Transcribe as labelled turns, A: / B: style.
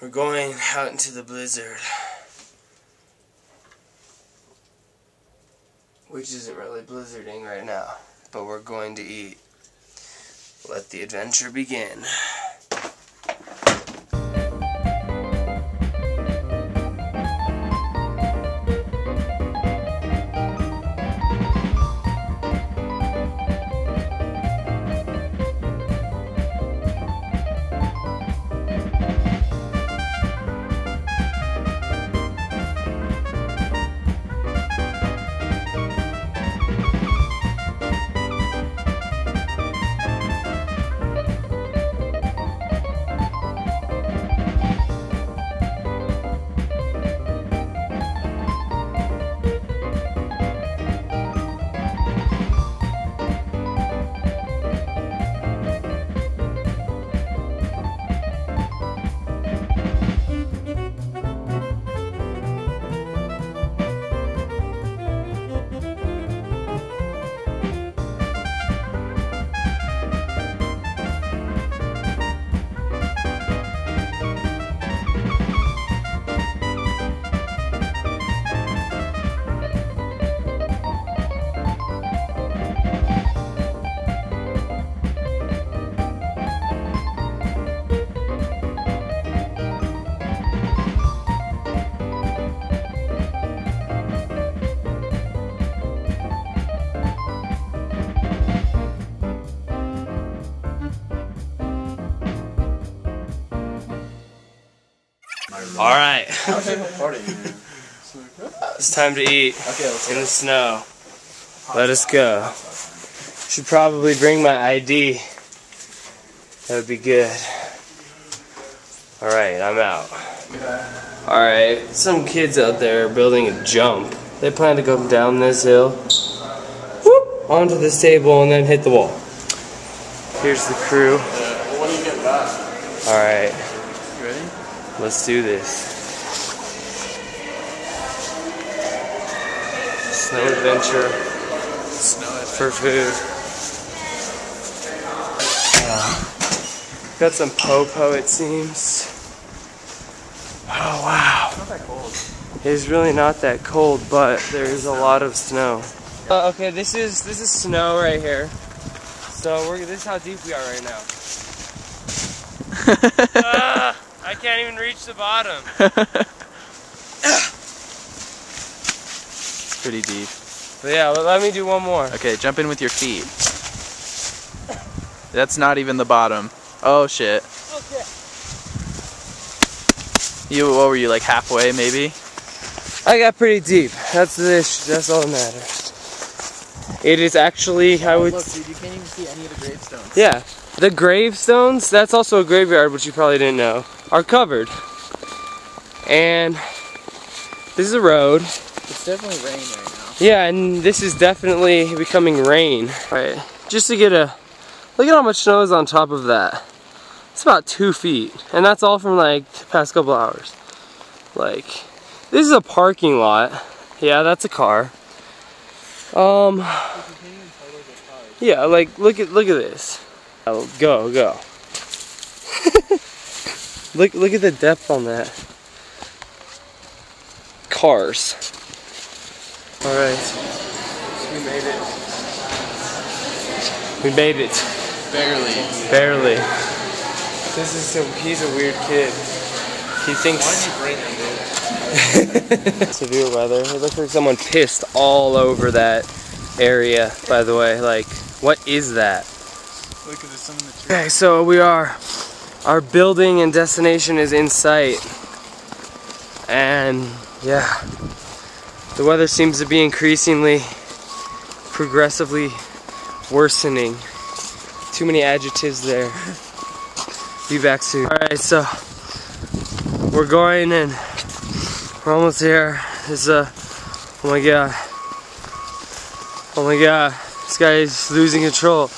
A: We're going out into the blizzard, which isn't really blizzarding right now, but we're going to eat. Let the adventure begin. Alright. It's time to eat in the snow. Let us go. Should probably bring my ID. That would be good. Alright, I'm out. Alright, some kids out there are building a jump. They plan to go down this hill, whoop, onto this table and then hit the wall. Here's the crew.
B: What do you get back?
A: Alright.
B: You ready?
A: Let's do this. Snow adventure for food. Got some po-po, it seems. Oh wow.
B: It's not that cold.
A: It's really not that cold, but there is a lot of snow. Okay, this is snow right here. So this is how deep we are right now. I can't even reach the bottom.
B: It's pretty deep.
A: But yeah, let me do one more.
B: Okay, jump in with your feet. That's not even the bottom. Oh shit.
A: Okay.
B: What were you, like halfway maybe?
A: I got pretty deep. That's the issue. That's all that matters. It is actually, I would...
B: Look, dude, you can't even see any of the gravestones.
A: Yeah. The gravestones, that's also a graveyard, which you probably didn't know, are covered. And this is a road.
B: It's definitely rain right now.
A: Yeah, and this is definitely becoming rain. Right. Just to get a look at how much snow is on top of that. It's about 2 feet, and that's all from like the past couple hours. Like, this is a parking lot. Yeah, that's a car. Yeah, like look at this. Oh, go. look at the depth on that. Cars. All right, so we made it. We made it. Barely. He's a weird kid. He thinks. Why did you bring him, dude? Severe weather. It looks like someone pissed all over that area. By the way, like, what is that?
B: Look at some of the trees.
A: Okay, so our building and destination is in sight. And yeah, the weather seems to be progressively worsening. Too many adjectives there. Be back soon. Alright, so we're going and we're almost here. This oh my god. This guy is losing control.